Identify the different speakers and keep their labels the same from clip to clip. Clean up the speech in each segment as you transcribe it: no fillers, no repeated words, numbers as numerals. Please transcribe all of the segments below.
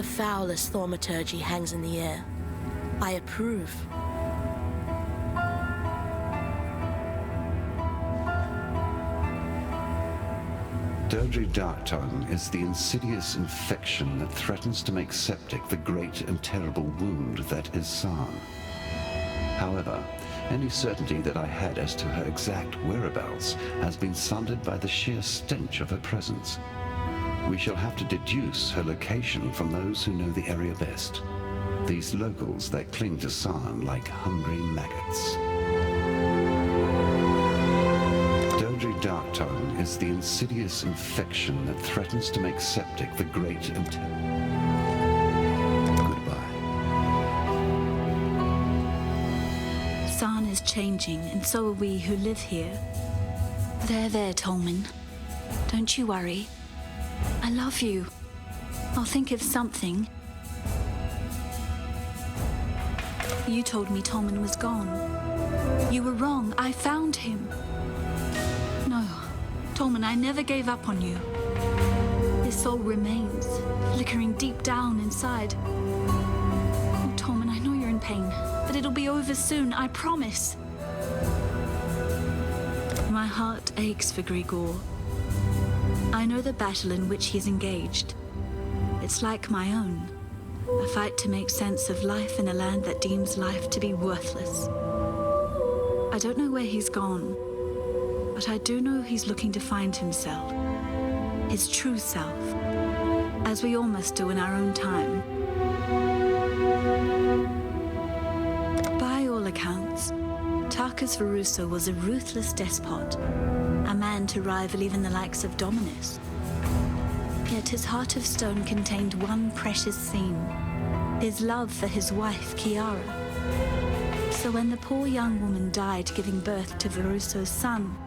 Speaker 1: foulest thaumaturgy hangs in the air. I approve.
Speaker 2: Dodri Darktongue is the insidious infection that threatens to make septic the great and terrible wound that is San. However, any certainty that I had as to her exact whereabouts has been sundered by the sheer stench of her presence. We shall have to deduce her location from those who know the area best. These locals that cling to San like hungry maggots. Dodri Darktongue is the insidious infection that threatens to make septic the great and Goodbye.
Speaker 3: San is changing, and so are we who live here. There, Tolman. Don't you worry. I love you. I'll think of something. You told me Tolman was gone. You were wrong. I found him. No, Tolman, I never gave up on you. His soul remains, flickering deep down inside. Oh, Tolman, I know you're in pain, but it'll be over soon, I promise. My heart aches for Grigor. I know the battle in which he's engaged. It's like my own. A fight to make sense of life in a land that deems life to be worthless. I don't know where he's gone, but I do know he's looking to find himself, his true self, as we all must do in our own time. By all accounts, Tarkus Veruso was a ruthless despot, a man to rival even the likes of Dominus. Yet his heart of stone contained one precious theme, his love for his wife, Kiara. So when the poor young woman died giving birth to Veruso's son,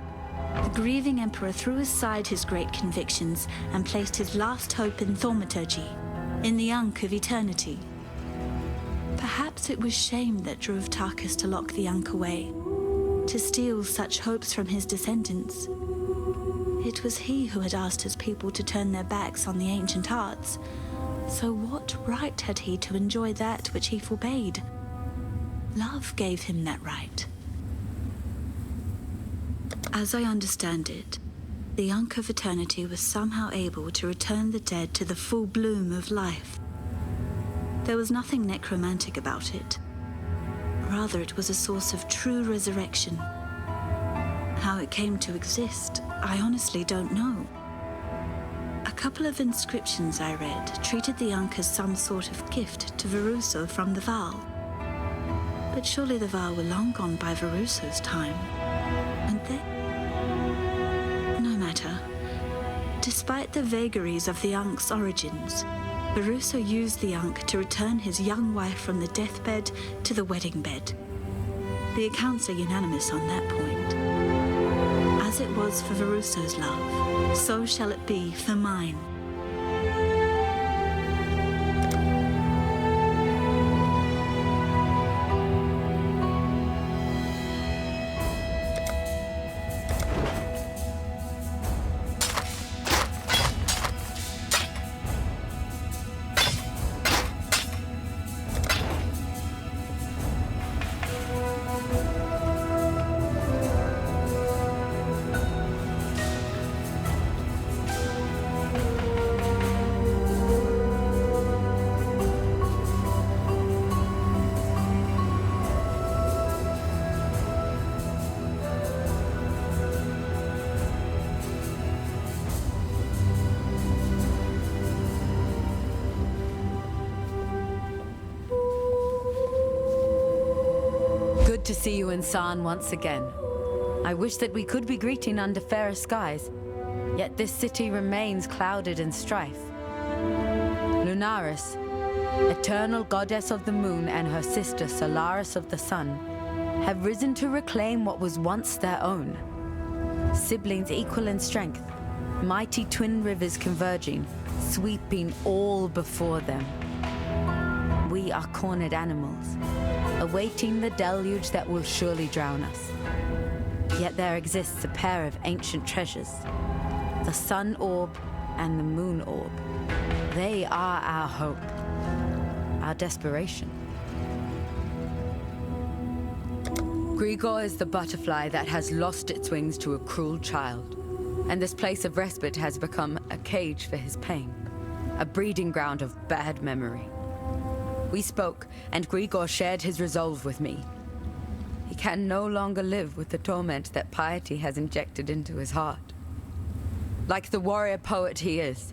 Speaker 3: the grieving emperor threw aside his great convictions and placed his last hope in thaumaturgy, in the Ankh of eternity. Perhaps it was shame that drove Tarkus to lock the Ankh away, to steal such hopes from his descendants. It was he who had asked his people to turn their backs on the ancient arts. So what right had he to enjoy that which he forbade? Love gave him that right. As I understand it, the Ankh of Eternity was somehow able to return the dead to the full bloom of life. There was nothing necromantic about it. Rather, it was a source of true resurrection. How it came to exist, I honestly don't know. A couple of inscriptions I read treated the Ankh as some sort of gift to Veruso from the Val. But surely the Val were long gone by Veruso's time, weren't they? No matter. Despite the vagaries of the Ankh's origins, Veruso used the Ankh to return his young wife from the deathbed to the wedding bed. The accounts are unanimous on that point. As it was for Veruso's love, so shall it be for mine.
Speaker 4: Good to see you in San once again. I wish that we could be greeting under fairer skies, yet this city remains clouded in strife. Lunaris, eternal goddess of the moon, and her sister Solaris of the sun have risen to reclaim what was once their own. Siblings equal in strength, mighty twin rivers converging, sweeping all before them. We are cornered animals, awaiting the deluge that will surely drown us. Yet there exists a pair of ancient treasures, the sun orb and the moon orb. They are our hope, our desperation. Grigor is the butterfly that has lost its wings to a cruel child, and this place of respite has become a cage for his pain, a breeding ground of bad memory. We spoke, and Grigor shared his resolve with me. He can no longer live with the torment that piety has injected into his heart. Like the warrior poet he is,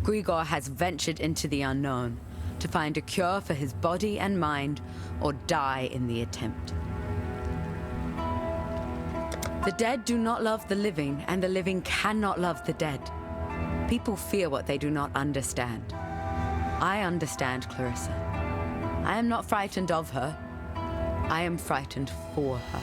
Speaker 4: Grigor has ventured into the unknown to find a cure for his body and mind, or die in the attempt. The dead do not love the living, and the living cannot love the dead. People fear what they do not understand. I understand Clarissa. I am not frightened of her. I am frightened for her.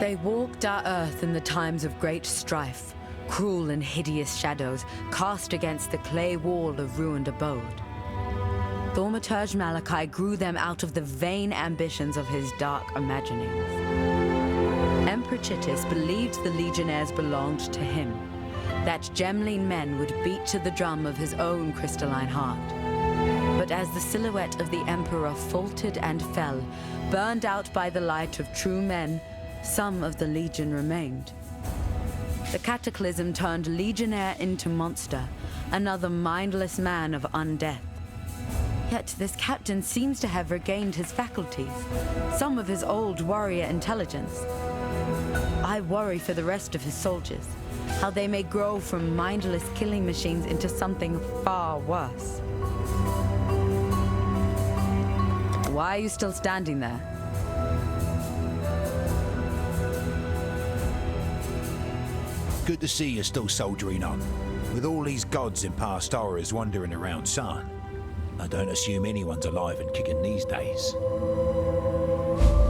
Speaker 4: They walked our earth in the times of great strife, cruel and hideous shadows cast against the clay wall of ruined abode. Thaumaturge Malachi grew them out of the vain ambitions of his dark imaginings. Emperor Chittis believed the legionnaires belonged to him, that Gemline men would beat to the drum of his own crystalline heart. But as the silhouette of the Emperor faltered and fell, burned out by the light of true men, some of the Legion remained. The cataclysm turned legionnaire into monster, another mindless man of undeath. Yet this captain seems to have regained his faculties, some of his old warrior intelligence. I worry for the rest of his soldiers, how they may grow from mindless killing machines into something far worse. Why are you still standing there?
Speaker 5: Good to see you still soldiering on. With all these gods and past horrors wandering around Sarn, I don't assume anyone's alive and kicking these days.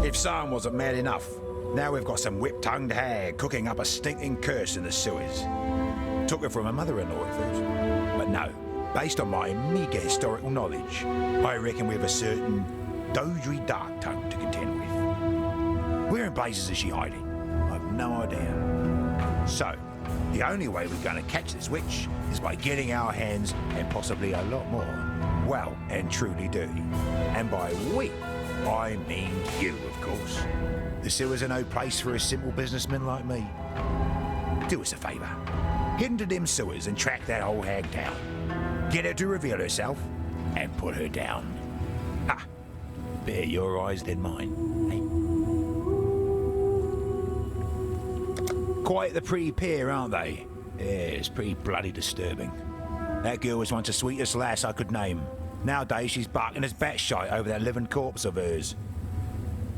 Speaker 5: If Sarn wasn't mad enough, now we've got some whip-tongued hag cooking up a stinking curse in the sewers. Took her from her mother-in-law at first. But no, based on my meagre historical knowledge, I reckon we have a certain Dodry dark tongue to contend with. Where in blazes is she hiding? I've no idea. So, the only way we're going to catch this witch is by getting our hands, and possibly a lot more, well and truly dirty. And by we, I mean you, of course. The sewers are no place for a simple businessman like me. Do us a favour. Head into them sewers and track that old hag down. Get her to reveal herself, and put her down. Ha! Better your eyes than mine, hey? Quite the pretty pair, aren't they? Yeah, it's pretty bloody disturbing. That girl was once the sweetest lass I could name. Nowadays she's barking as batshite over that living corpse of hers.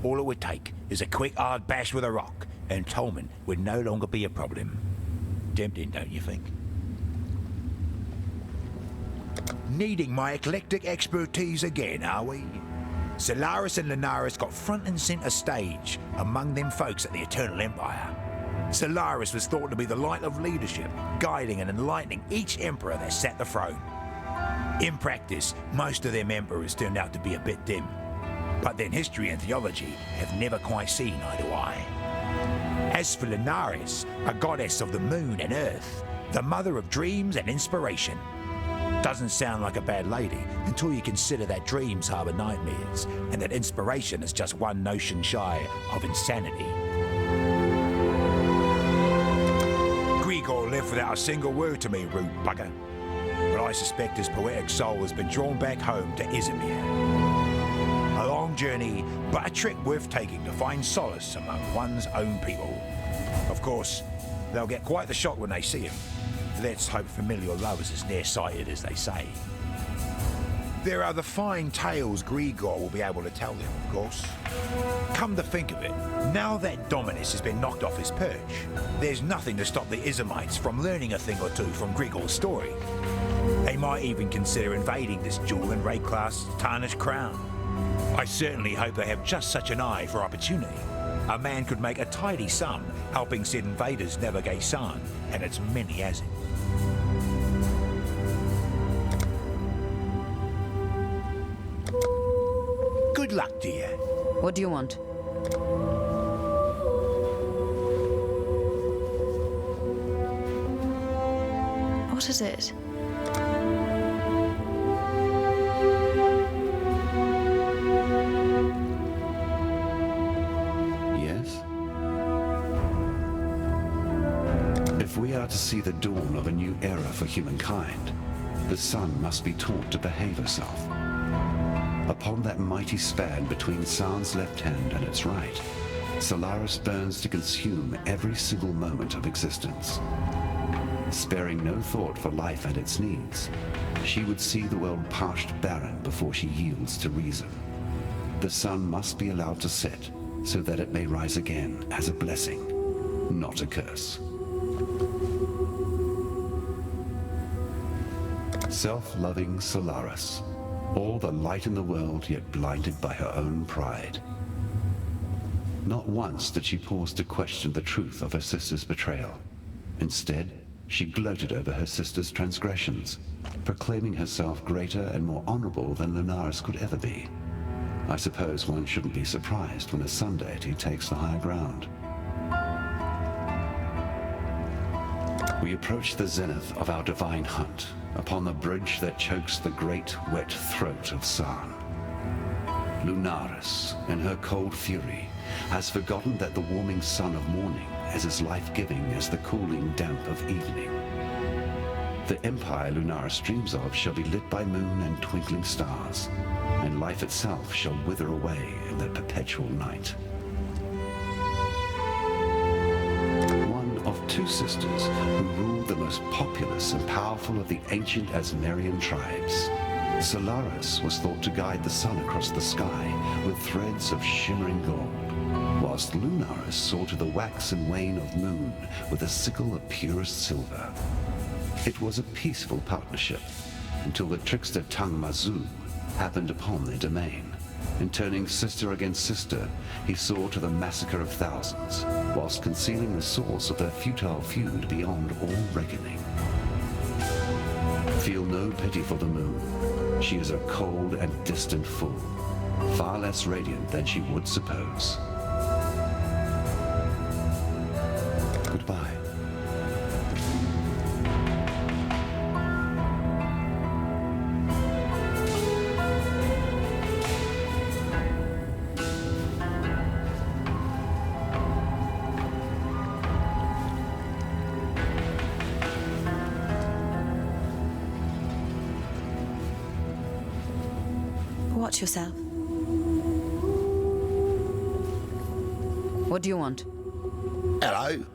Speaker 5: All it would take is a quick hard bash with a rock, and Tolman would no longer be a problem. Tempting, don't you think? Needing my eclectic expertise again, are we? Solaris and Lunaris got front and centre stage among them folks at the Eternal Empire. Solaris was thought to be the light of leadership, guiding and enlightening each emperor that sat the throne. In practice, most of them emperors turned out to be a bit dim. But then history and theology have never quite seen eye to eye. As for Lunaris, a goddess of the moon and earth, the mother of dreams and inspiration. Doesn't sound like a bad lady until you consider that dreams harbour nightmares, and that inspiration is just one notion shy of insanity. Grigor left without a single word to me, rude bugger. But I suspect his poetic soul has been drawn back home to Izmir. A long journey, but a trip worth taking to find solace among one's own people. Of course, they'll get quite the shock when they see him. Let's hope familial love is as nearsighted as they say. There are the fine tales Grigor will be able to tell them, of course. Come to think of it, now that Dominus has been knocked off his perch, there's nothing to stop the Izamites from learning a thing or two from Grigor's story. They might even consider invading this jewel and ray-class tarnished crown. I certainly hope they have just such an eye for opportunity. A man could make a tidy sum helping said invaders navigate Sarn, and it's many as it. Good luck, dear.
Speaker 4: What do you want?
Speaker 6: What is it?
Speaker 2: are to see the dawn of a new era for humankind, the sun must be taught to behave herself. Upon that mighty span between San's left hand and its right, Solaris burns to consume every single moment of existence. Sparing no thought for life and its needs, she would see the world parched barren before she yields to reason. The sun must be allowed to set so that it may rise again as a blessing, not a curse. Self-loving Solaris, all the light in the world yet blinded by her own pride. Not once did she pause to question the truth of her sister's betrayal. Instead, she gloated over her sister's transgressions, proclaiming herself greater and more honorable than Lunaris could ever be. I suppose one shouldn't be surprised when a sun deity takes the higher ground. We approach the zenith of our divine hunt, upon the bridge that chokes the great wet throat of San. Lunaris, in her cold fury, has forgotten that the warming sun of morning is as life-giving as the cooling damp of evening. The empire Lunaris dreams of shall be lit by moon and twinkling stars, and life itself shall wither away in the perpetual night. One of two sisters who ruled the most populous and powerful of the ancient Asmerian tribes, Solaris was thought to guide the sun across the sky with threads of shimmering gold, whilst Lunaris saw to the wax and wane of moon with a sickle of purest silver. It was a peaceful partnership, until the trickster Tang Mazu happened upon their domain, and turning sister against sister, he saw to the massacre of thousands, whilst concealing the source of their futile feud beyond all reckoning. Feel no pity for the moon. She is a cold and distant fool, far less radiant than she would suppose. Goodbye.
Speaker 3: Watch yourself.
Speaker 4: What do you want?
Speaker 5: Hello?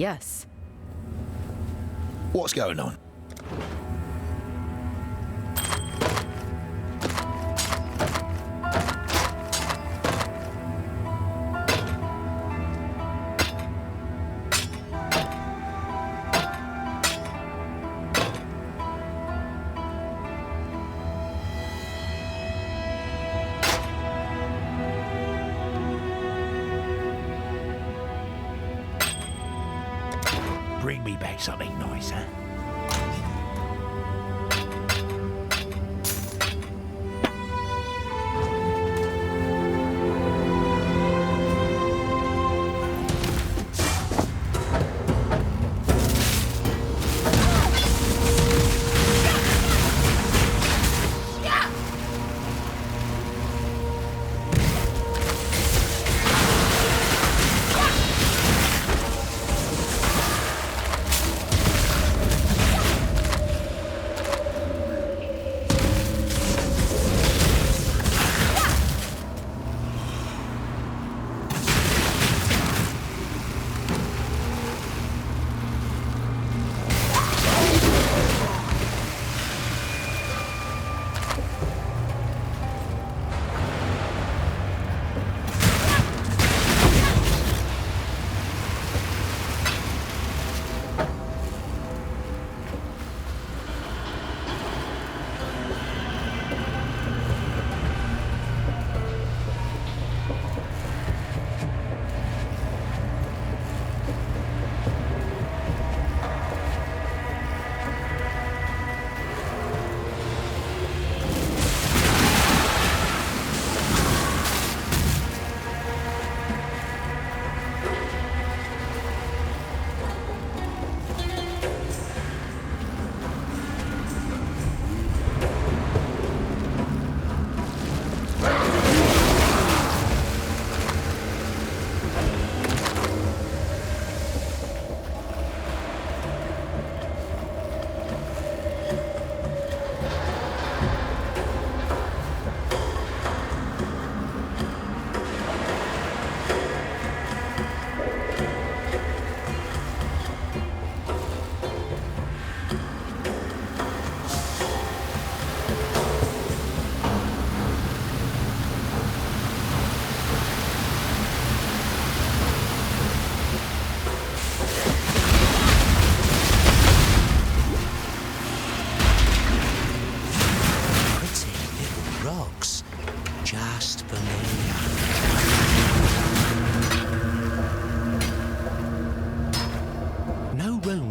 Speaker 4: yes.
Speaker 5: What's going on? Bring me back something nice, huh?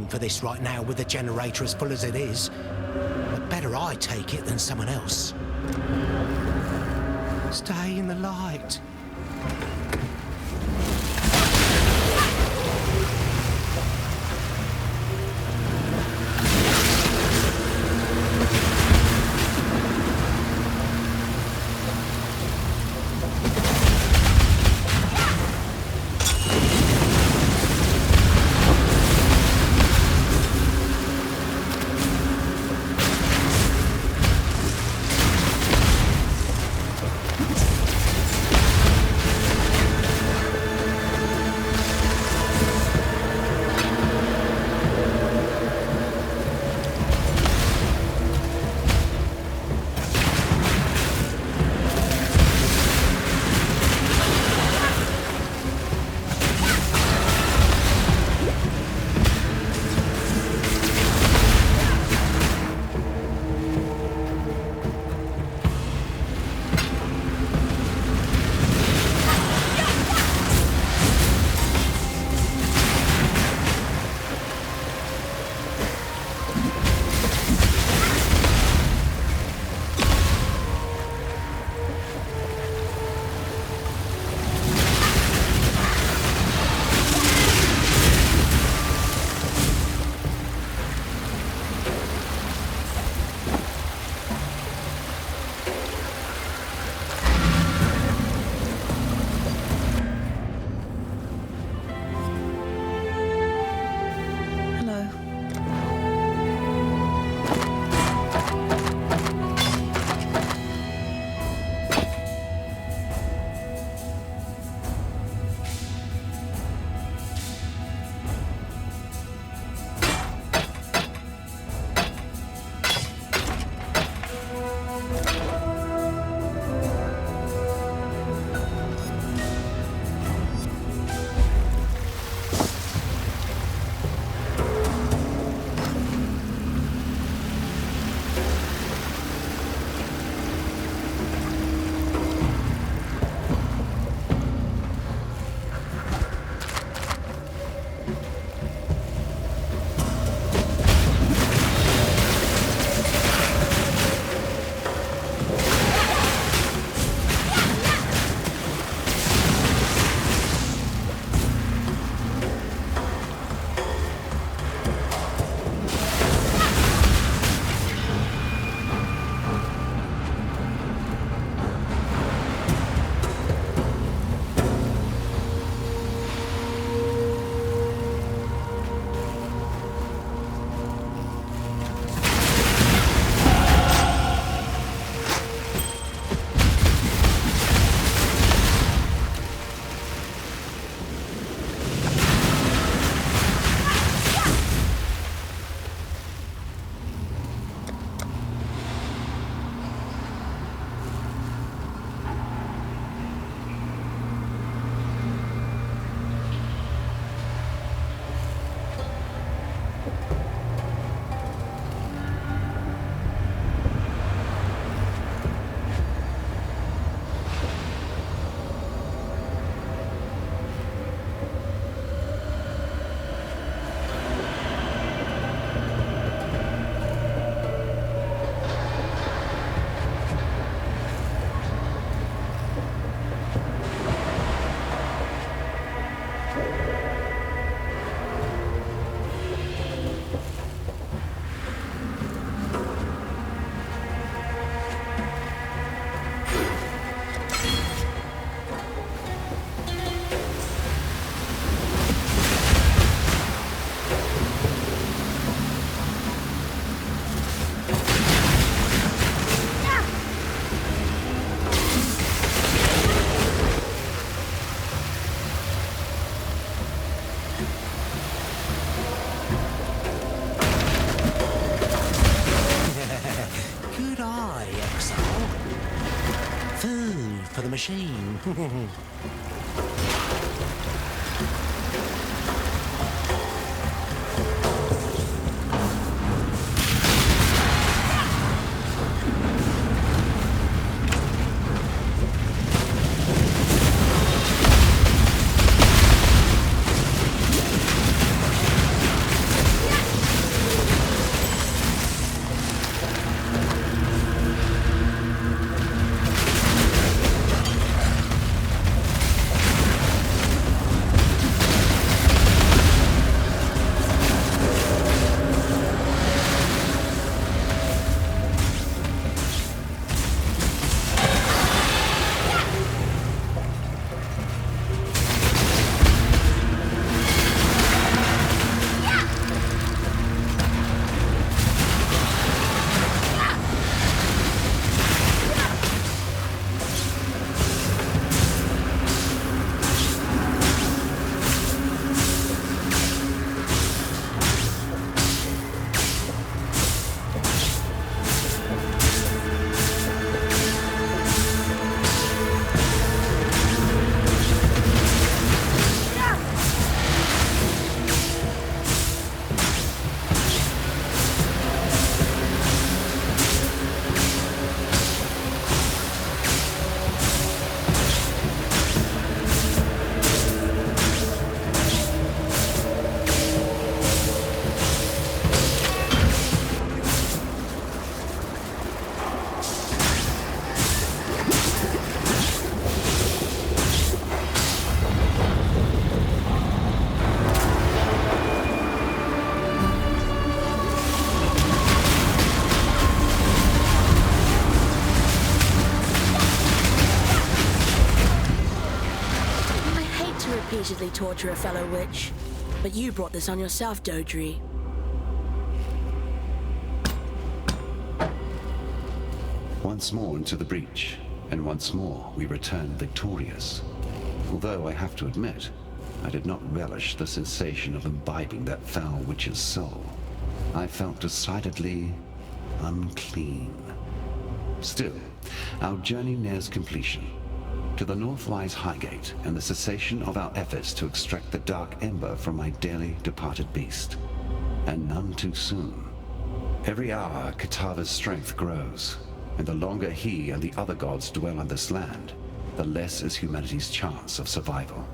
Speaker 6: For this right now with the generator as full as it is. But better I take it than someone else. Stay in the light. the machine.
Speaker 1: Repeatedly torture a fellow witch, but you brought this on yourself, Dodri.
Speaker 2: Once more into the breach, and once more we return victorious. Although I have to admit, I did not relish the sensation of imbibing that foul witch's soul. I felt decidedly unclean. Still, our journey nears completion. To the north lies Highgate, and the cessation of our efforts to extract the dark ember from my dearly departed beast. And none too soon. Every hour, Katava's strength grows, and the longer he and the other gods dwell on this land, the less is humanity's chance of survival.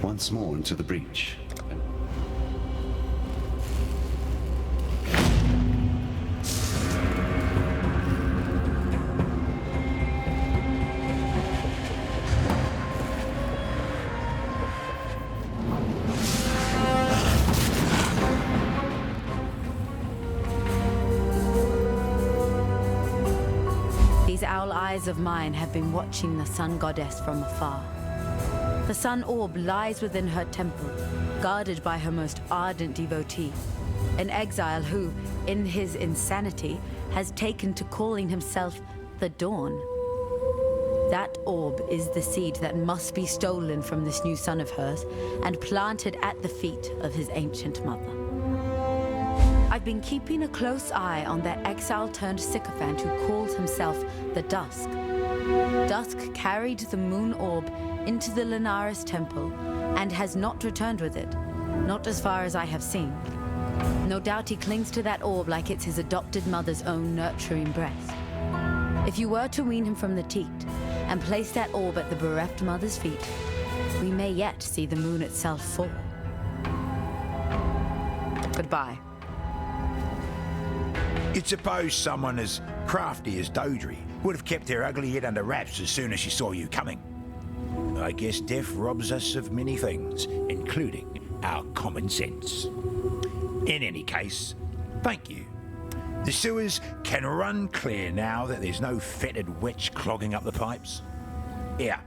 Speaker 2: Once more into the breach.
Speaker 4: These owl eyes of mine have been watching the sun goddess from afar. The sun orb lies within her temple, guarded by her most ardent devotee, an exile who, in his insanity, has taken to calling himself the Dawn. That orb is the seed that must be stolen from this new son of hers and planted at the feet of his ancient mother. I've been keeping a close eye on that exile-turned-sycophant who calls himself the Dusk. Dusk carried the moon orb into the Linares temple and has not returned with it, not as far as I have seen. No doubt he clings to that orb like it's his adopted mother's own nurturing breast. If you were to wean him from the teat and place that orb at the bereft mother's feet, we may yet see the moon itself fall. Goodbye.
Speaker 5: You'd suppose someone as crafty as Dodri would have kept her ugly head under wraps as soon as she saw you coming. I guess death robs us of many things, including our common sense. In any case, thank you. The sewers can run clear now that there's no fetid witch clogging up the pipes. Here,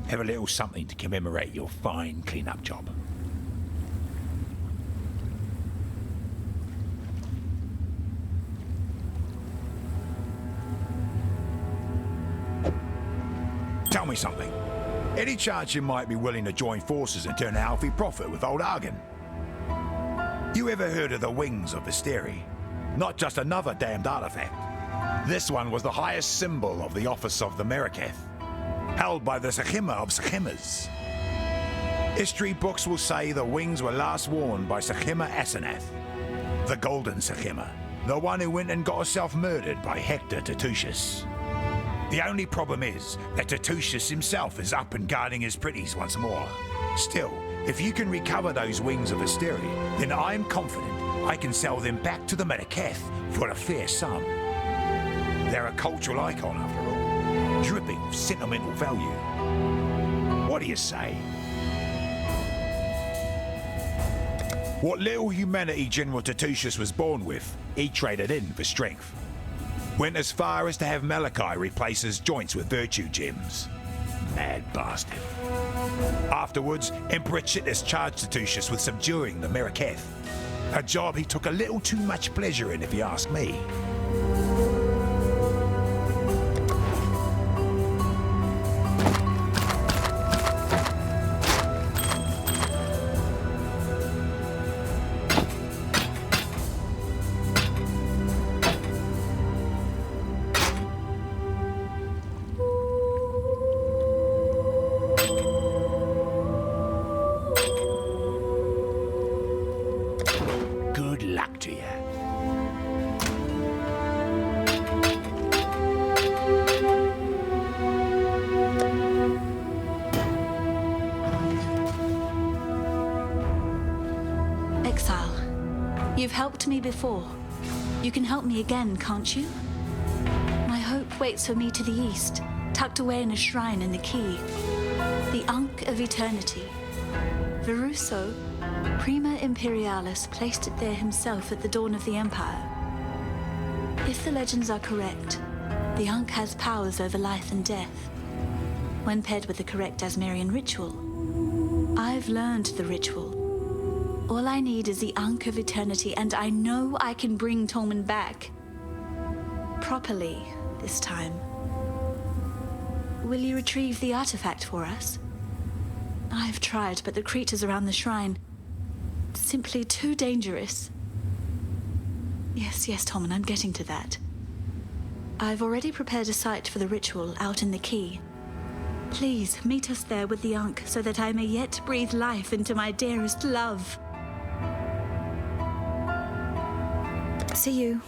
Speaker 5: have a little something to commemorate your fine clean-up job. Tell me something. Any chance you might be willing to join forces and turn a healthy profit with old Argon? You ever heard of the Wings of Visteri? Not just another damned artifact. This one was the highest symbol of the office of the Meraketh, held by the Sekhima of Sekhimas. History books will say the wings were last worn by Sekhima Asenath, the Golden Sekhima, the one who went and got herself murdered by Hector Tertusius. The only problem is that Tertusius himself is up and guarding his pretties once more. Still, if you can recover those wings of Asteri, then I am confident I can sell them back to the Meraketh for a fair sum. They're a cultural icon after all, dripping with sentimental value. What do you say? What little humanity General Tertusius was born with, he traded in for strength. Went as far as to have Malachi replace his joints with virtue gems. Mad bastard. Afterwards, Emperor Chittus charged Tertusius with subduing the Meraketh. A job he took a little too much pleasure in, if you ask me. Good luck to you.
Speaker 3: Exile, you've helped me before. You can help me again, can't you? My hope waits for me to the east, tucked away in a shrine in the Key. The Ankh of Eternity. Veruso, Prima Imperialis, placed it there himself at the dawn of the Empire. If the legends are correct, the Ankh has powers over life and death. When paired with the correct Asmerian ritual, I've learned the ritual. All I need is the Ankh of Eternity, and I know I can bring Tolman back. Properly, this time. Will you retrieve the artifact for us? I've tried, but the creatures around the shrine... simply too dangerous. Yes, Tolman, I'm getting to that. I've already prepared a site for the ritual out in the Key. Please, meet us there with the Ankh so that I may yet breathe life into my dearest love. See you.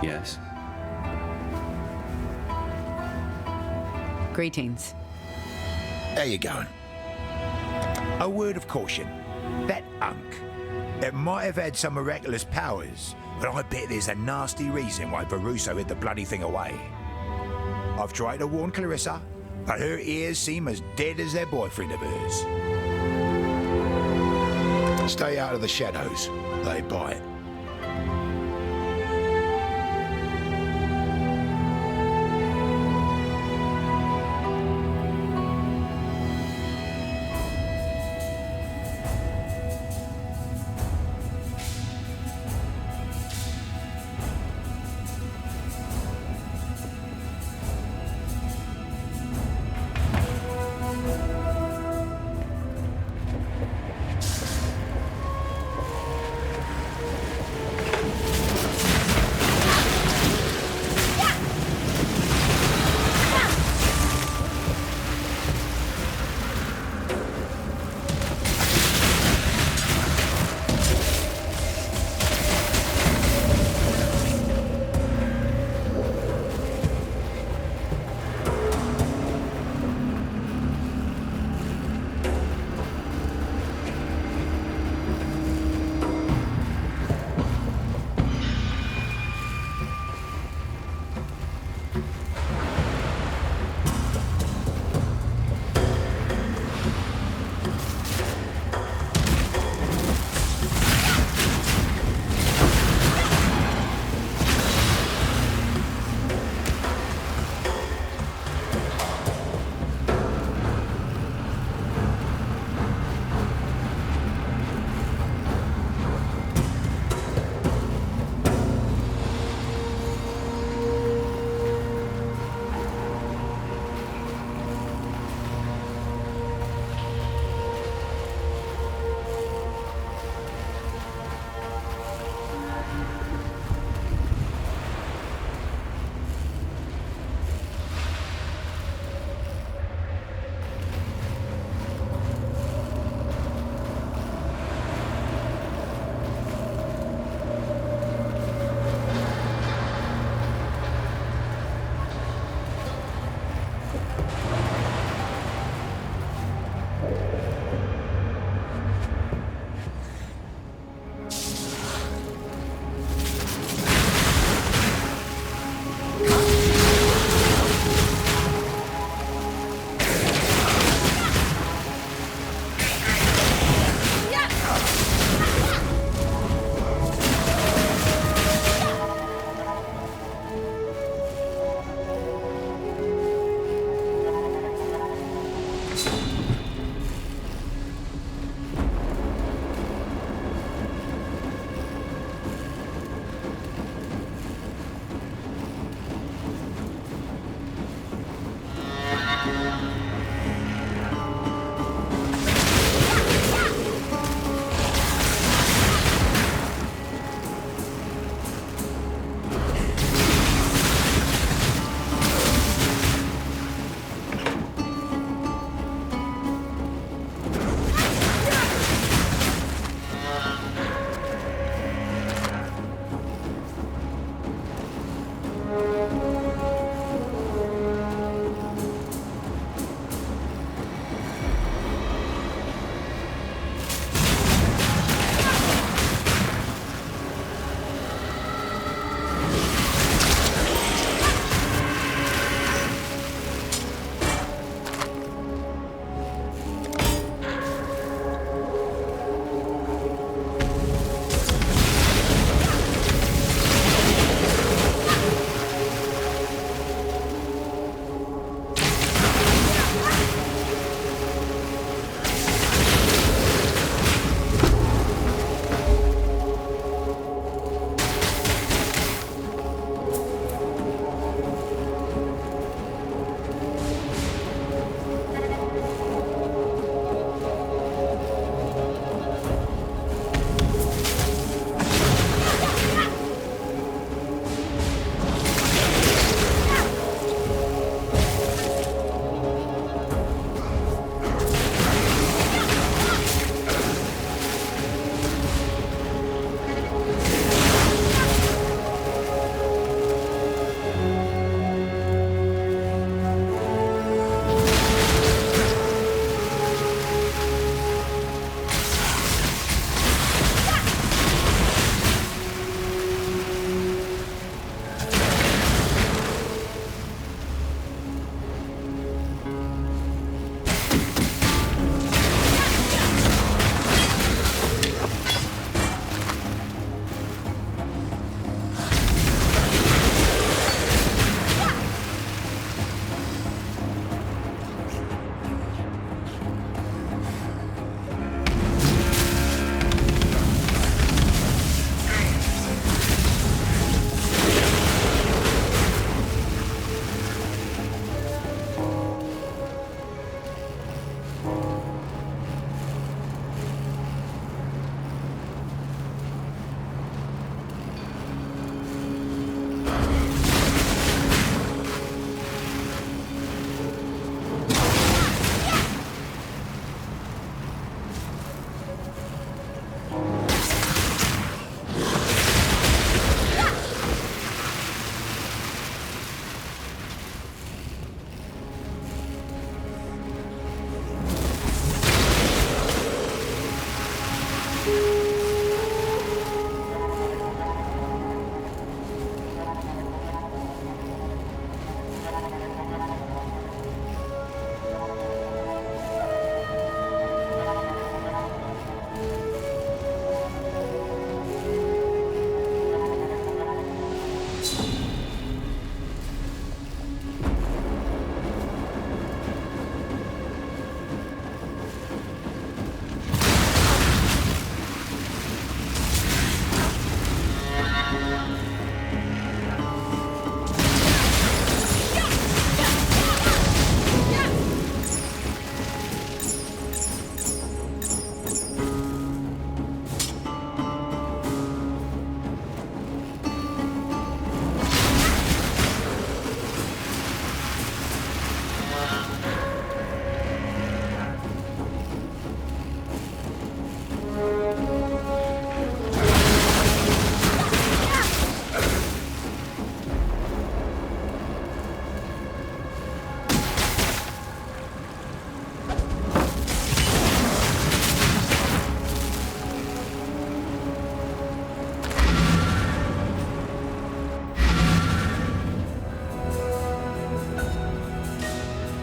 Speaker 2: Yes?
Speaker 4: Greetings.
Speaker 5: How you going? A word of caution. That Ankh, it might have had some miraculous powers, but I bet there's a nasty reason why Veruso hid the bloody thing away. I've tried to warn Clarissa, but her ears seem as dead as their boyfriend of hers. Stay out of the shadows. They bite.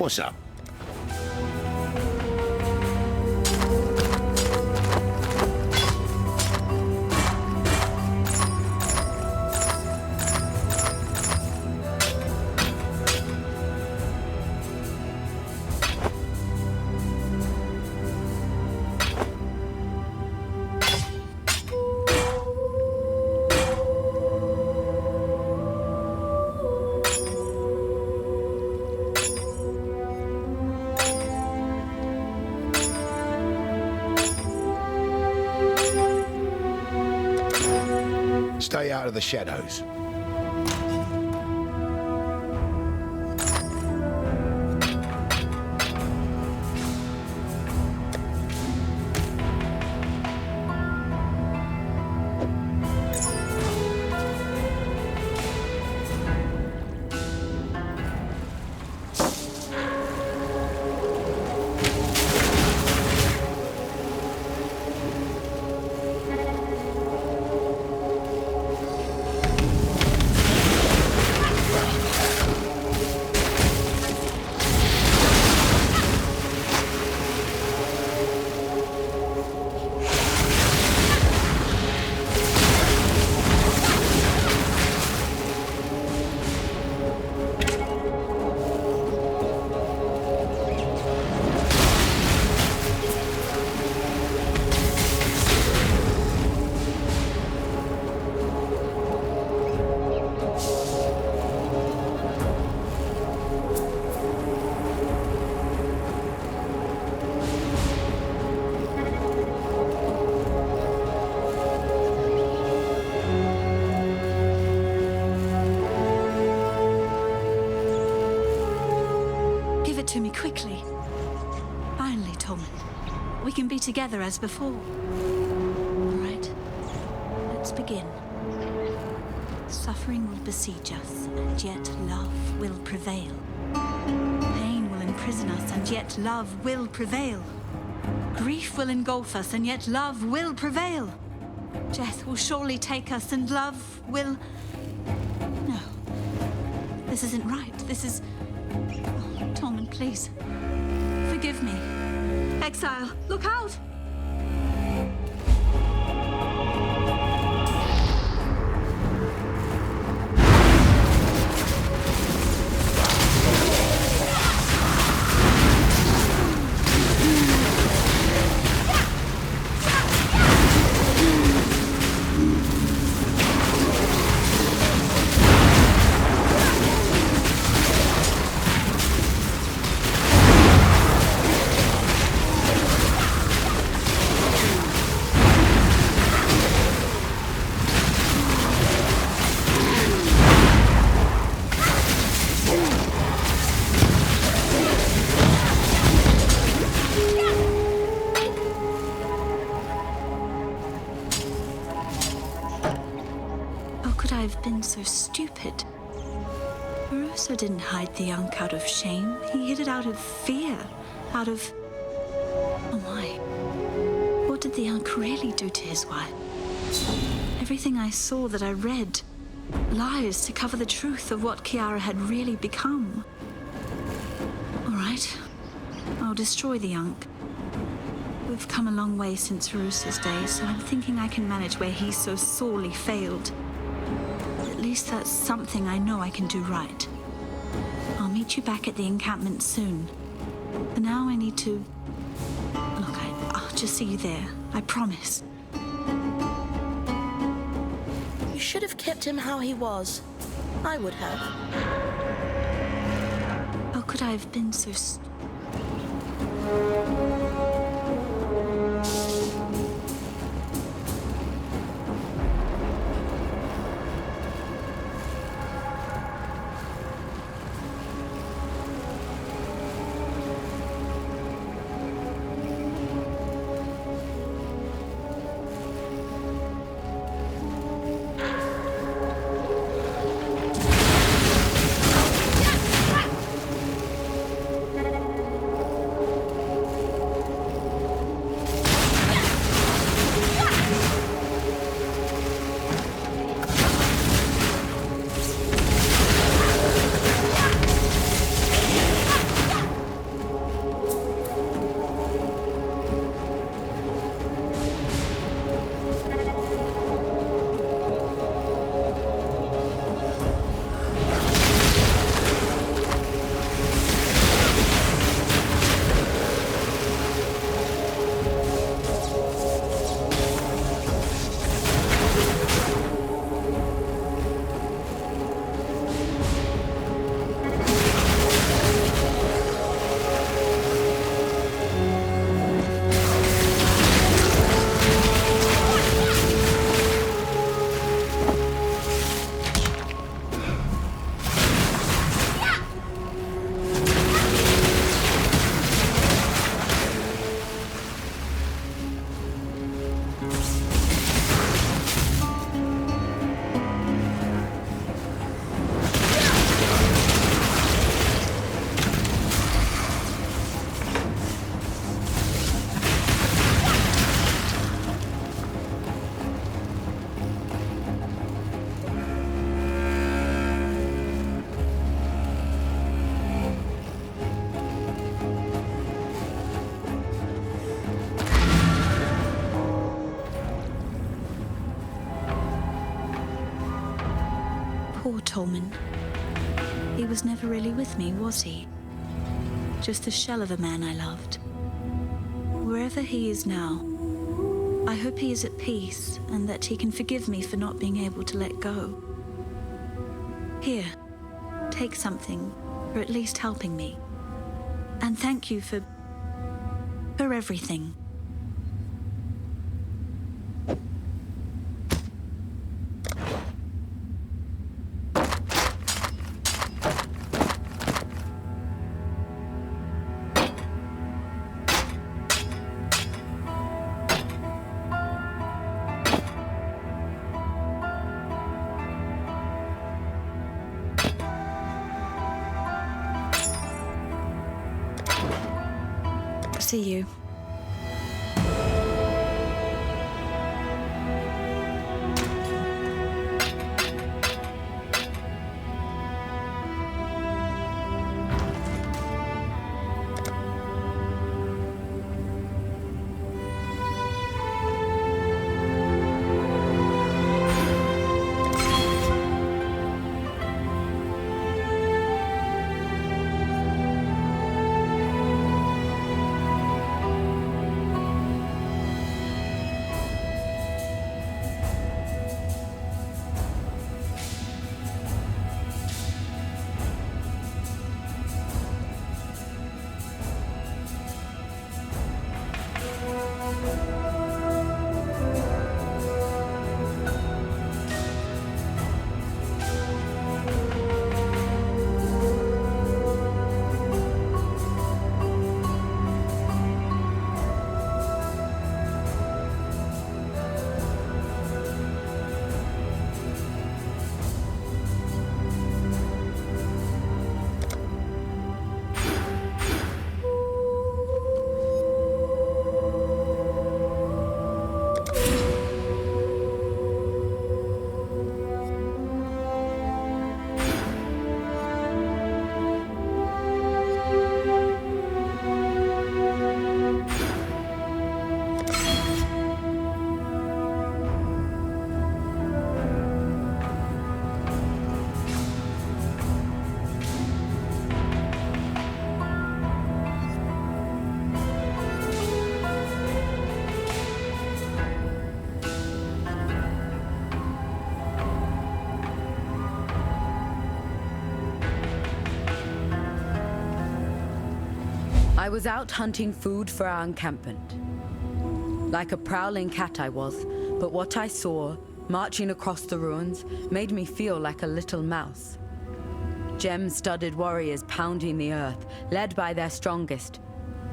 Speaker 5: What's up? Stay out of the shadows.
Speaker 3: To me quickly. Finally, Tom. We can be together as before. All right. Let's begin. Suffering will besiege us, and yet love will prevail. Pain will imprison us, and yet love will prevail. Grief will engulf us, and yet love will prevail. Death will surely take us, and love will... No. This isn't right. This is... Oh, Tom, please. Forgive me. Exile, look out! I've been so stupid. Marusa didn't hide the Ankh out of shame. He hid it out of fear. Out of... Oh my. What did the Ankh really do to his wife? Everything I saw, that I read, lies to cover the truth of what Kiara had really become. All right. I'll destroy the Ankh. We've come a long way since Marusa's days, so I'm thinking I can manage where he so sorely failed. At least that's something I know I can do right. I'll meet you back at the encampment soon. For now, I need to... Look, I'll just see you there. I promise.
Speaker 1: You should have kept him how he was. I would have.
Speaker 3: How could I have been so... Poor Tolman. He was never really with me, was he? Just the shell of a man I loved. Wherever he is now, I hope he is at peace and that he can forgive me for not being able to let go. Here, take something for at least helping me. And thank you for everything. See you.
Speaker 4: I was out hunting food for our encampment. Like a prowling cat I was, but what I saw, marching across the ruins, made me feel like a little mouse. Gem-studded warriors pounding the earth, led by their strongest,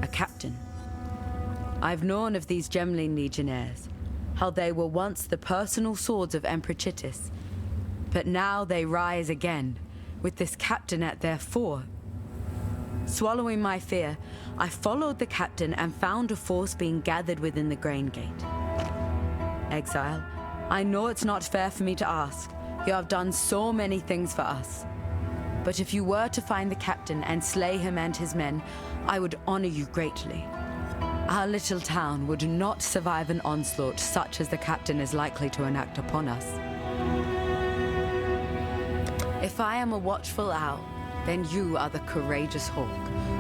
Speaker 4: a captain. I've known of these Gemling legionnaires, how they were once the personal swords of Emperor Chittis, but now they rise again, with this captain at their fore. Swallowing my fear, I followed the captain and found a force being gathered within the Grain Gate. Exile, I know it's not fair for me to ask. You have done so many things for us. But if you were to find the captain and slay him and his men, I would honor you greatly. Our little town would not survive an onslaught such as the captain is likely to enact upon us. If I am a watchful owl, then you are the courageous hawk,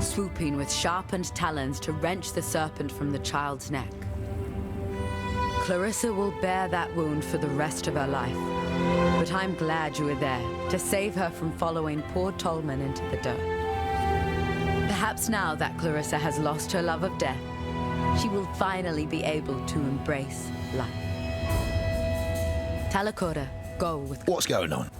Speaker 4: swooping with sharpened talons to wrench the serpent from the child's neck. Clarissa will bear that wound for the rest of her life, but I'm glad you were there to save her from following poor Tolman into the dirt. Perhaps now that Clarissa has lost her love of death, she will finally be able to embrace life. Talakota, go with...
Speaker 5: What's going on?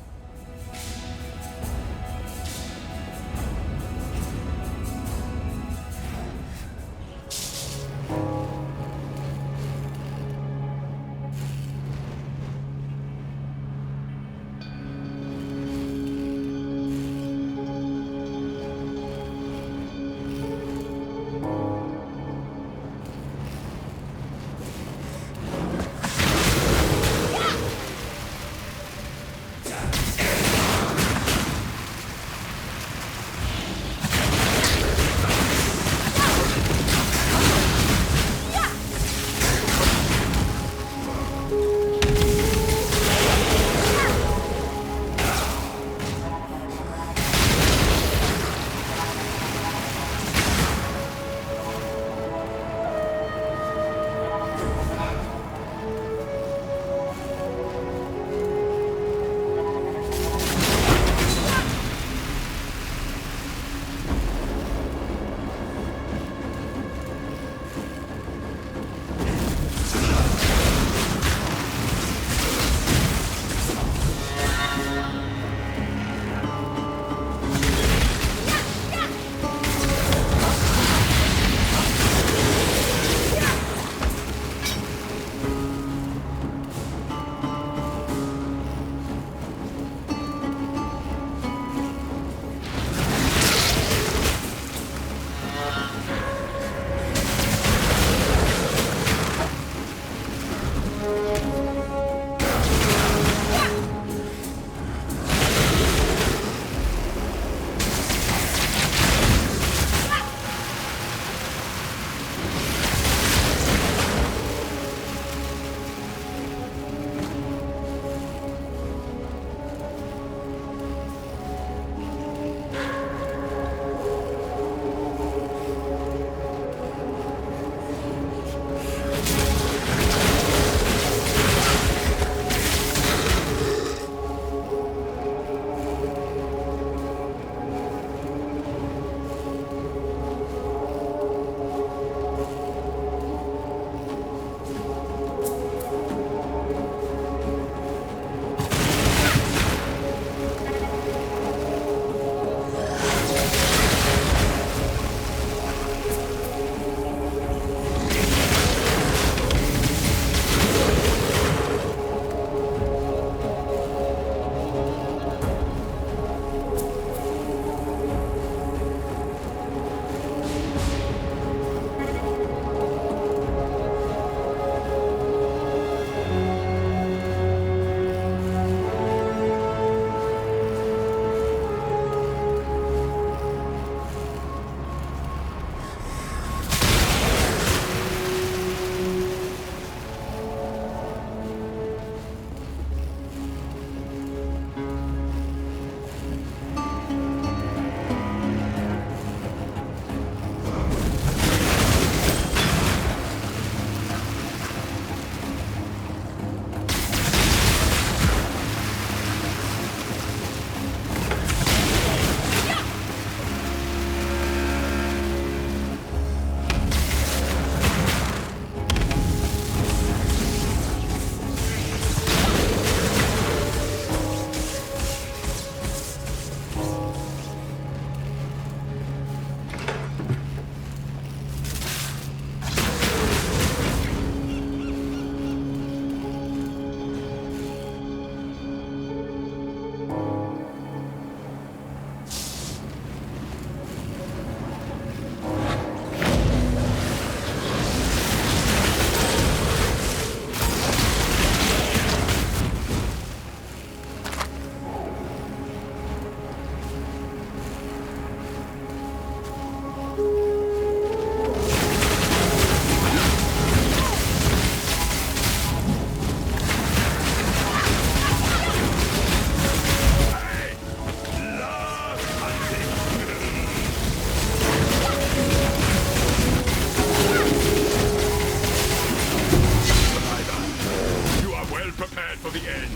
Speaker 7: the end.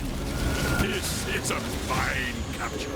Speaker 7: This is a fine capture.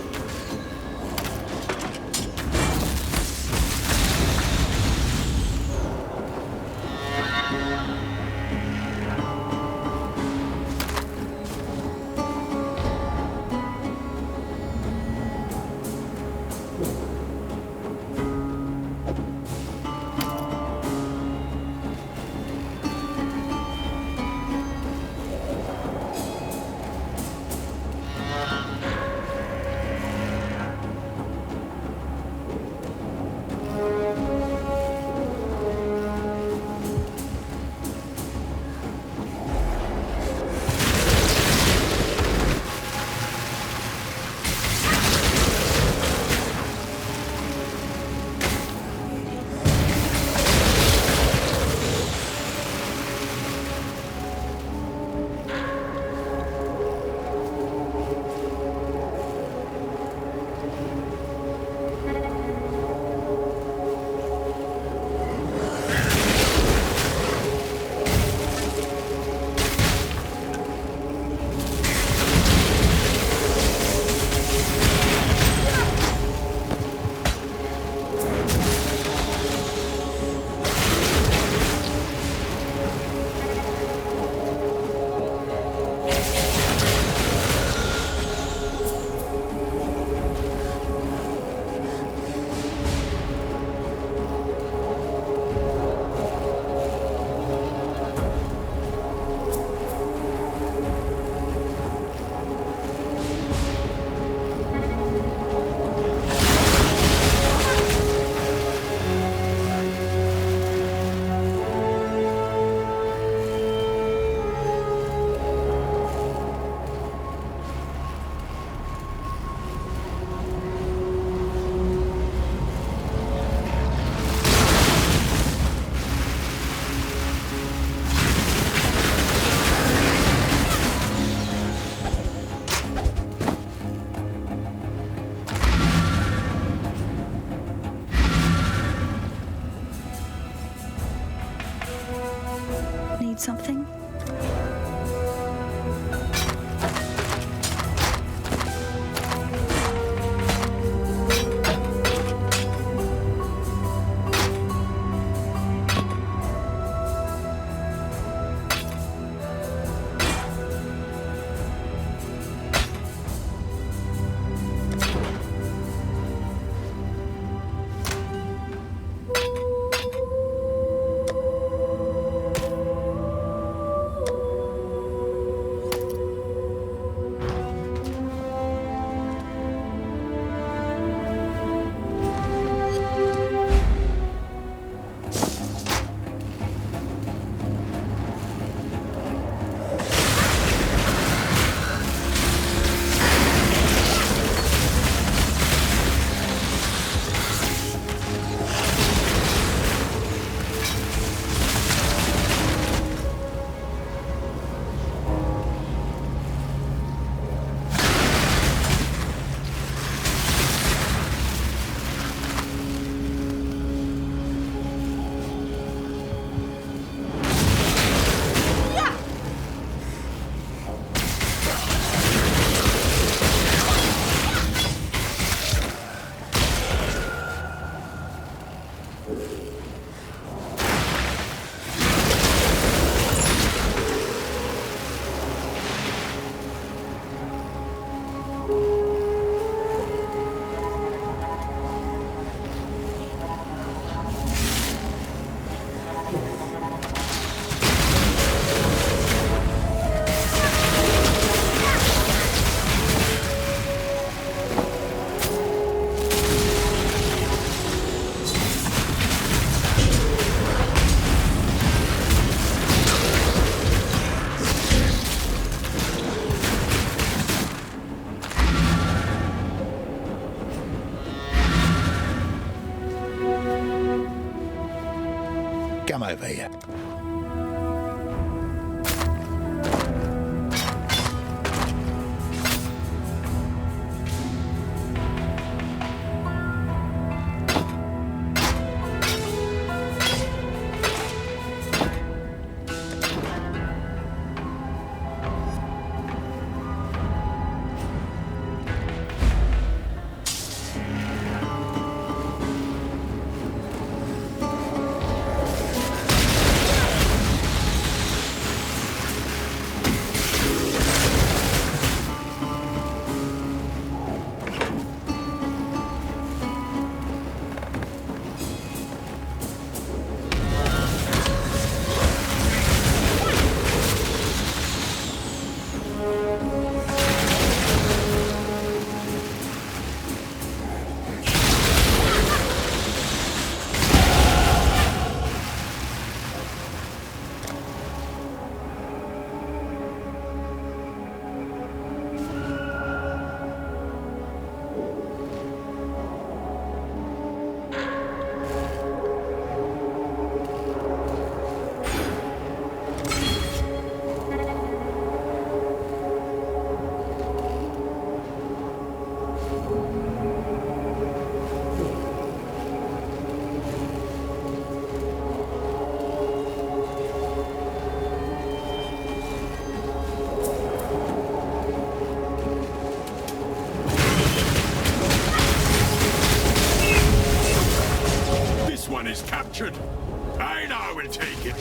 Speaker 3: Need something?
Speaker 5: Come over here.
Speaker 7: orchard. I now will take it.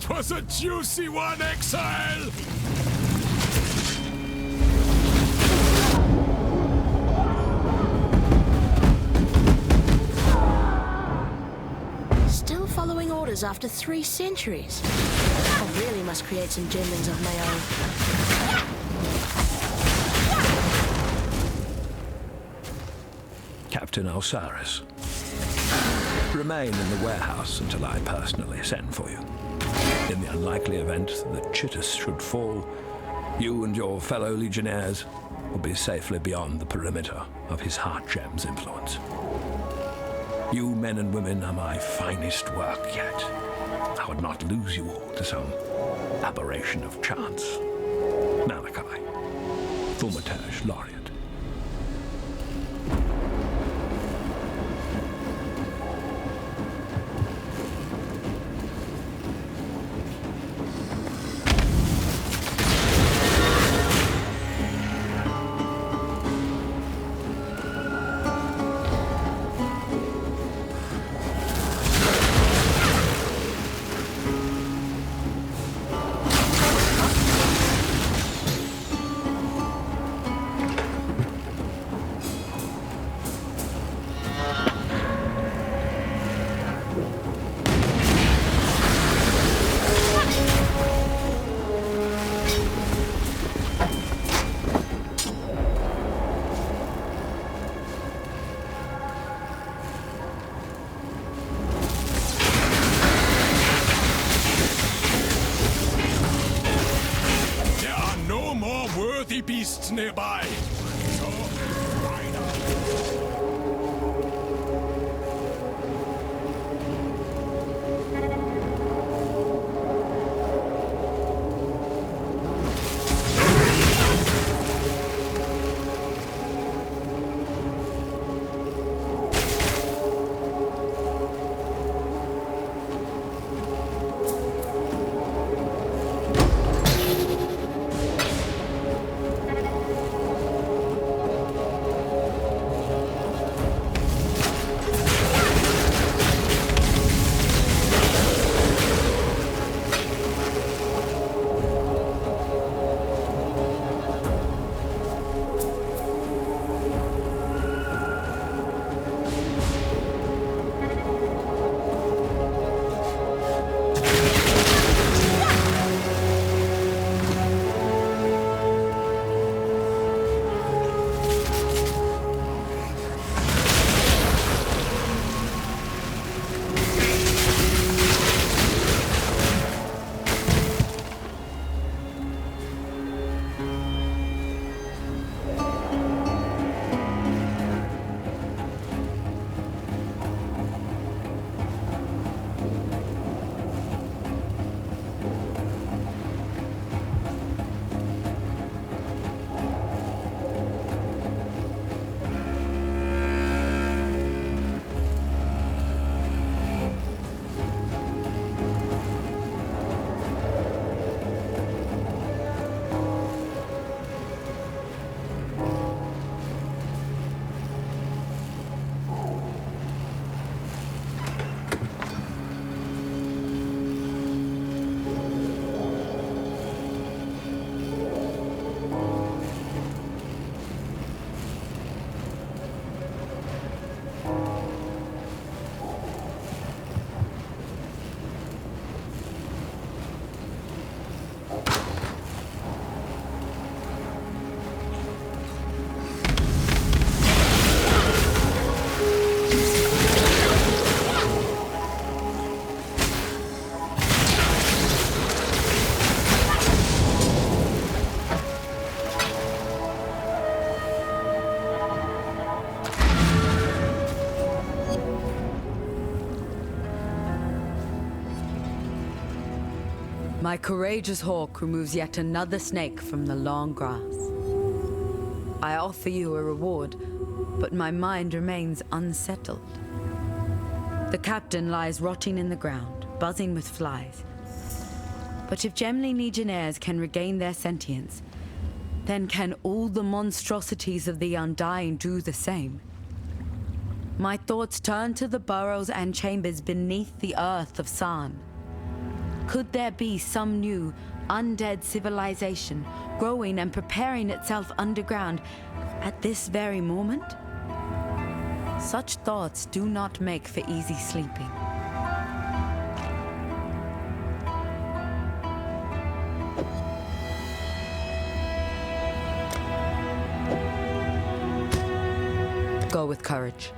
Speaker 7: Was a juicy one, Exile!
Speaker 1: Still following orders after 3 centuries. I really must create some gemlings of my own.
Speaker 8: Captain Osiris. Remain in the warehouse until I personally send for you. In the unlikely event that Chittus should fall, you and your fellow legionnaires will be safely beyond the perimeter of his heart gem's influence. You men and women are my finest work yet. I would not lose you all to some aberration of chance. Malachi, Thaumaturge Laureate.
Speaker 4: My courageous hawk removes yet another snake from the long grass. I offer you a reward, but my mind remains unsettled. The captain lies rotting in the ground, buzzing with flies. But if Gemling legionnaires can regain their sentience, then can all the monstrosities of the Undying do the same? My thoughts turn to the burrows and chambers beneath the earth of San. Could there be some new, undead civilization growing and preparing itself underground at this very moment? Such thoughts do not make for easy sleeping. Go with courage.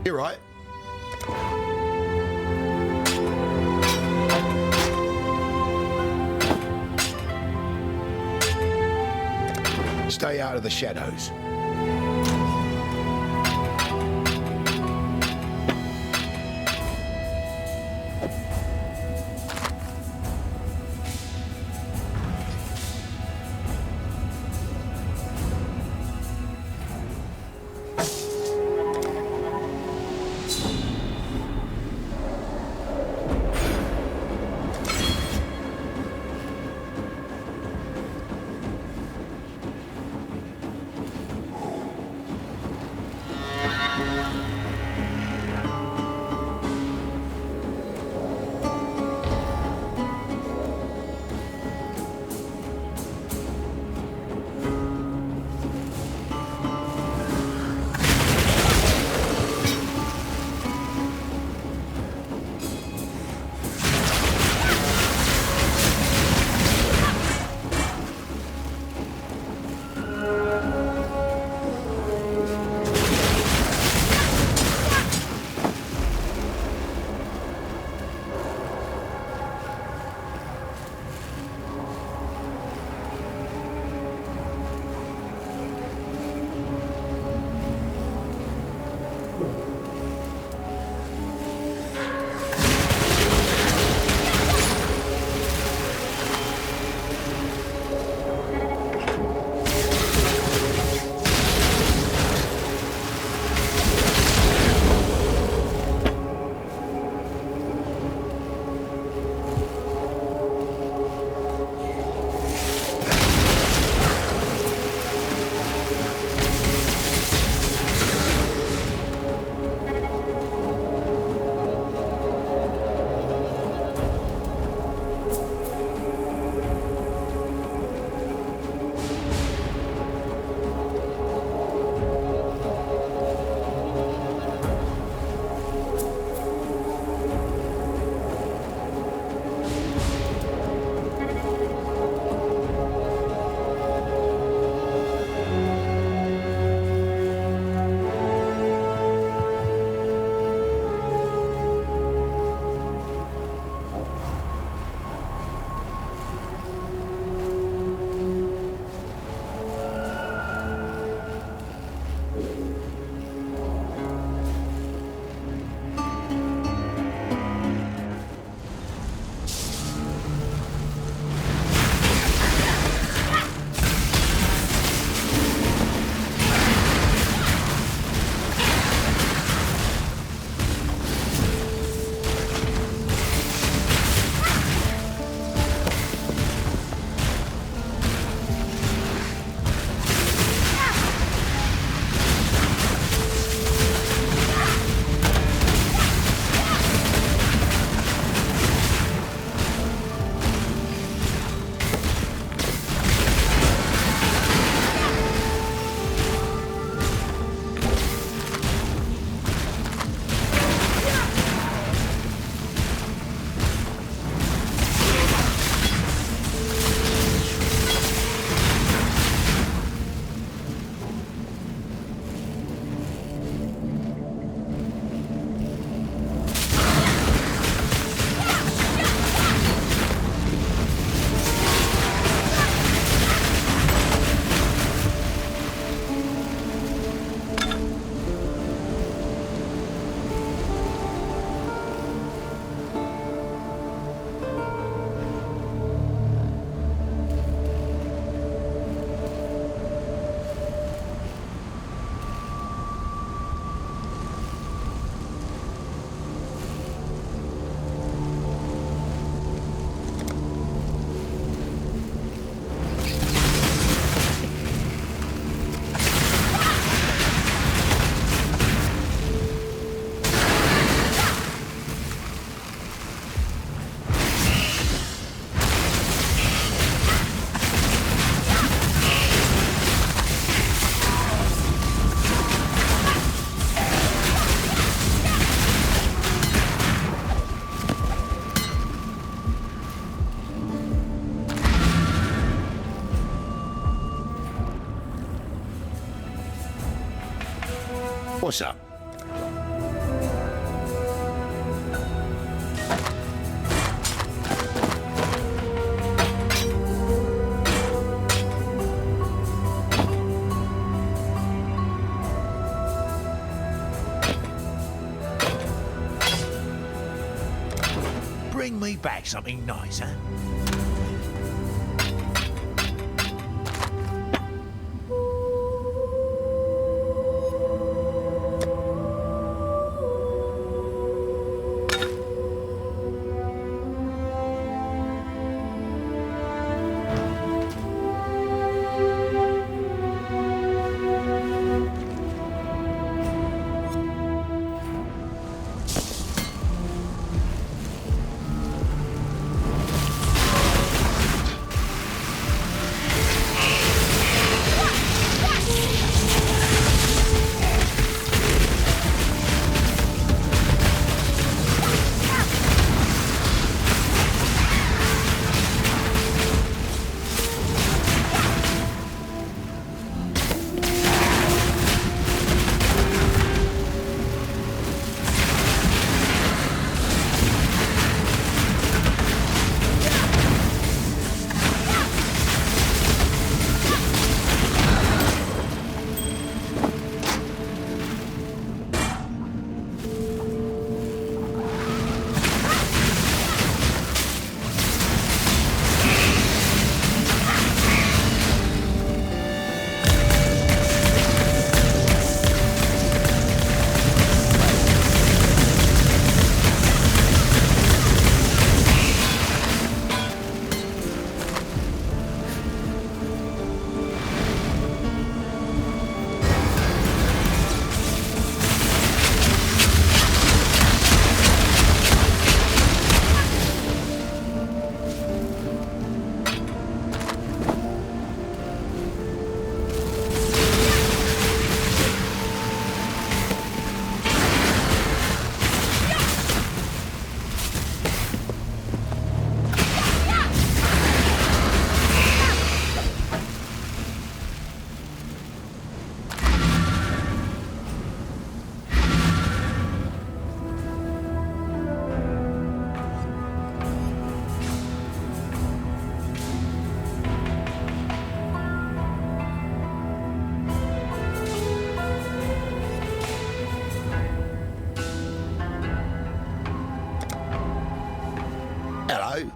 Speaker 9: You're right.
Speaker 5: Stay out of the shadows. What's up? Bring me back something nice, huh? Hello.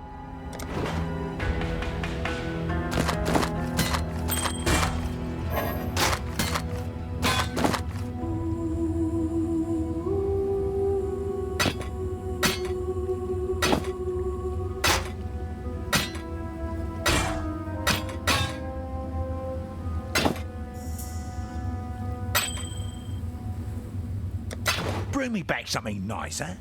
Speaker 5: Bring me back something nice, huh?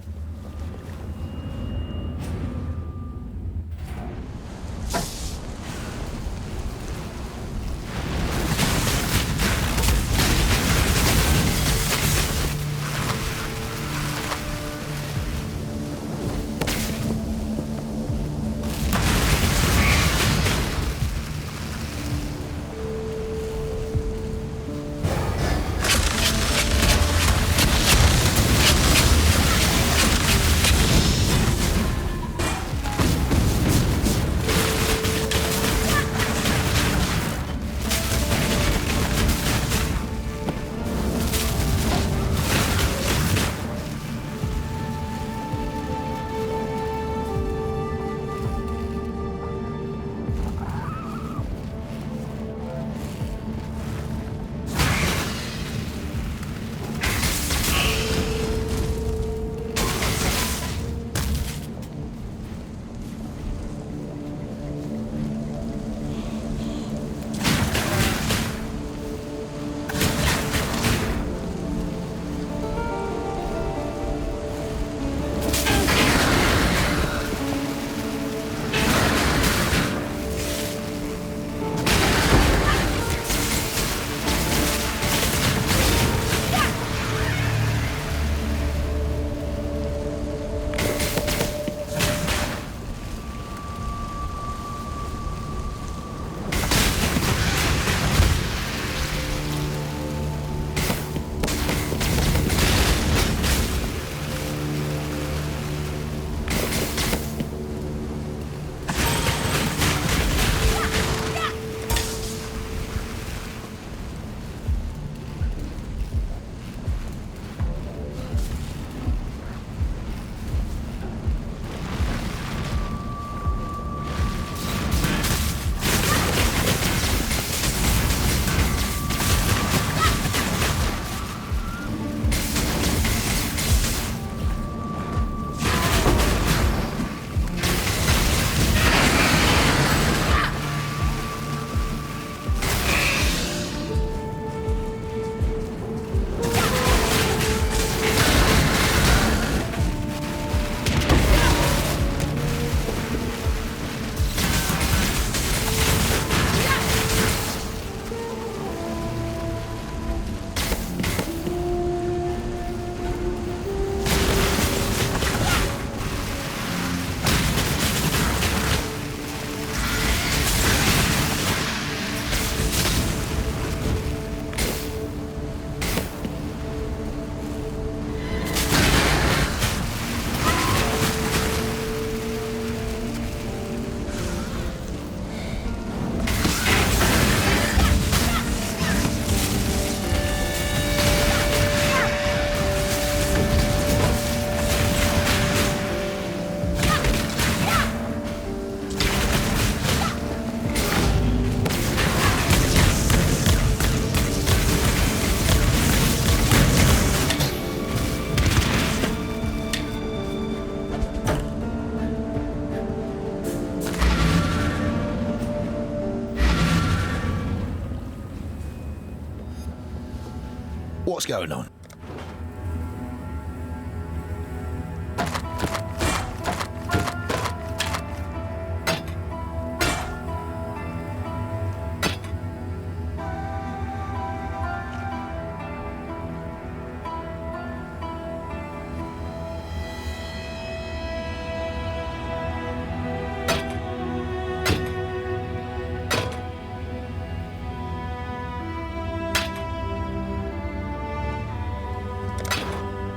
Speaker 5: What's going on?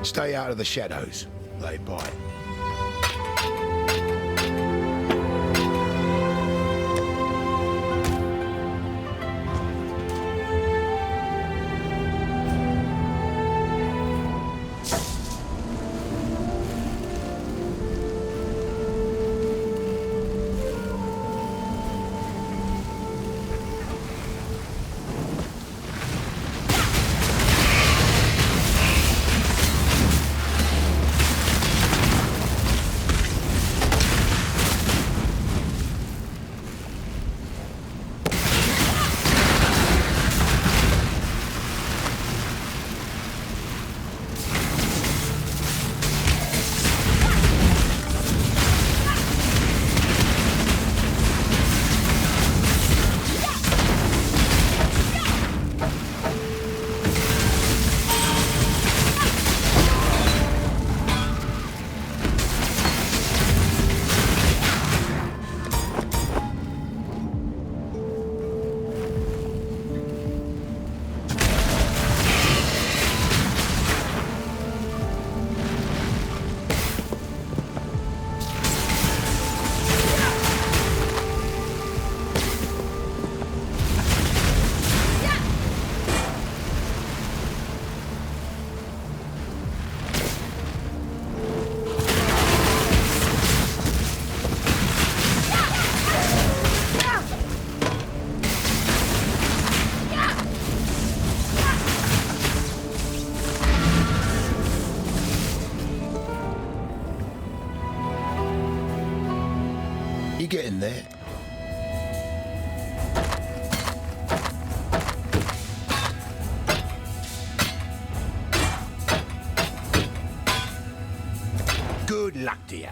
Speaker 5: Stay out of the shadows. They bite. You getting there? Good luck to you.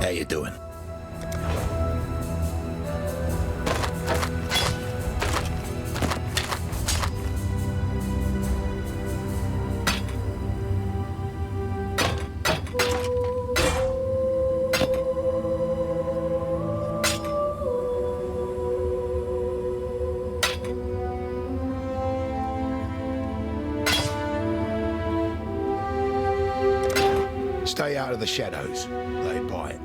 Speaker 5: How you doing? Stay out of the shadows. They bite.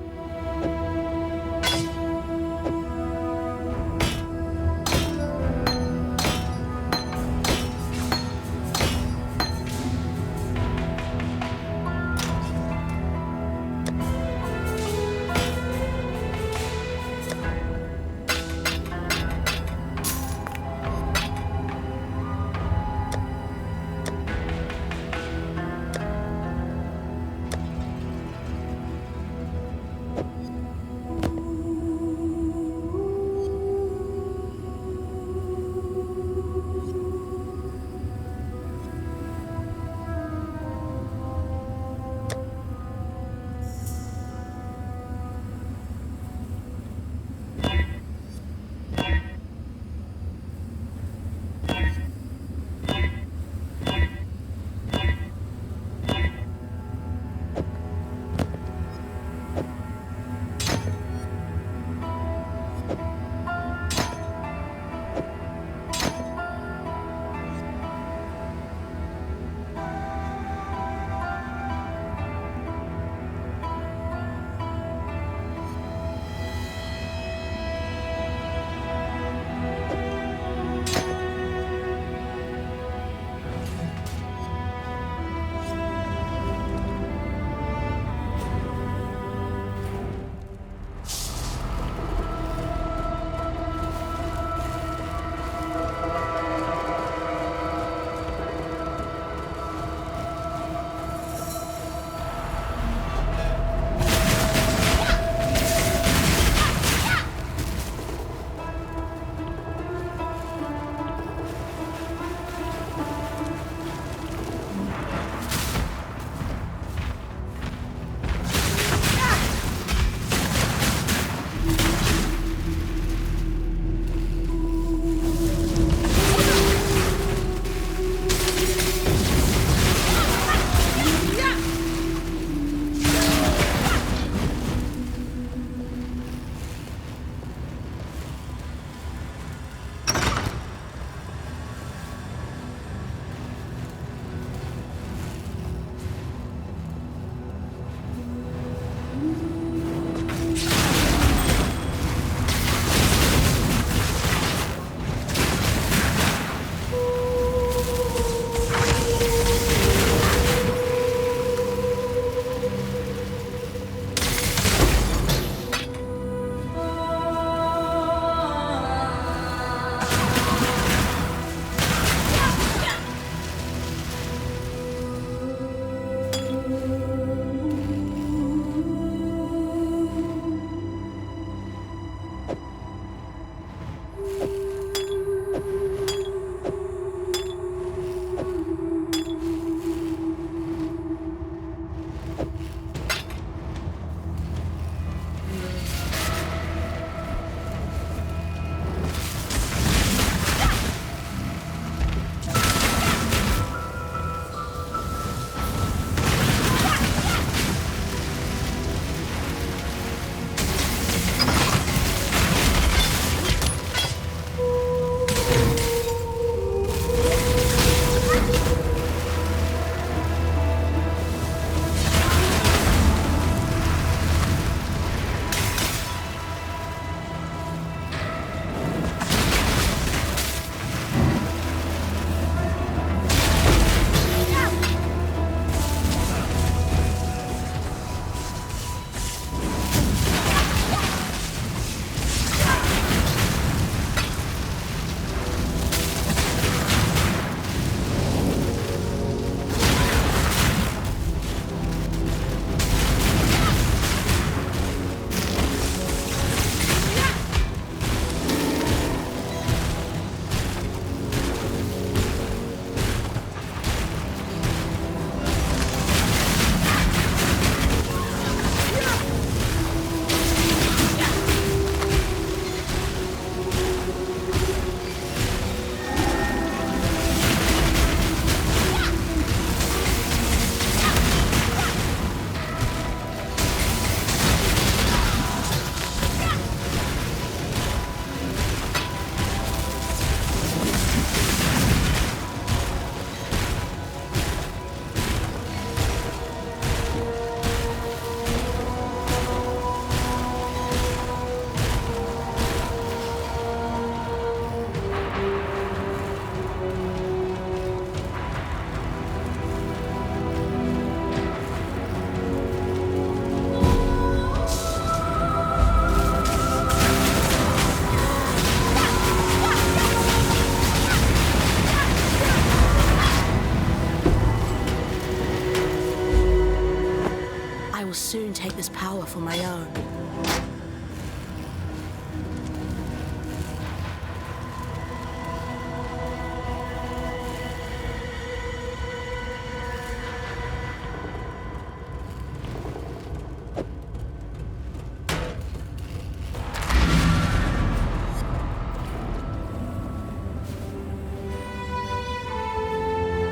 Speaker 1: own.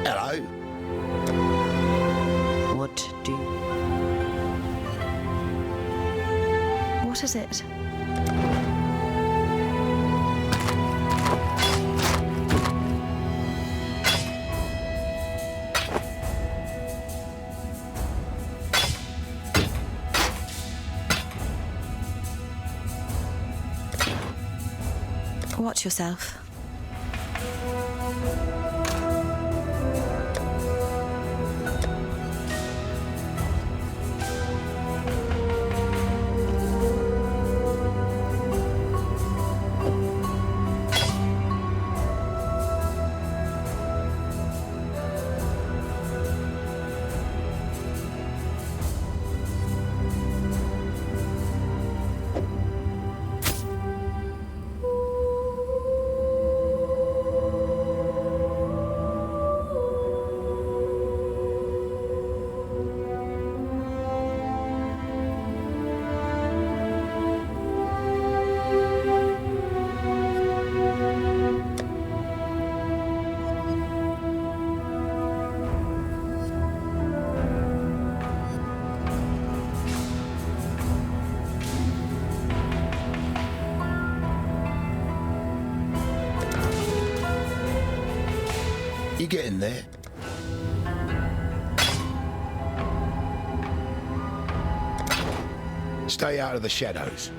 Speaker 6: Hello.
Speaker 3: What do you... What is it? Watch yourself.
Speaker 5: You getting there? Stay out of the shadows.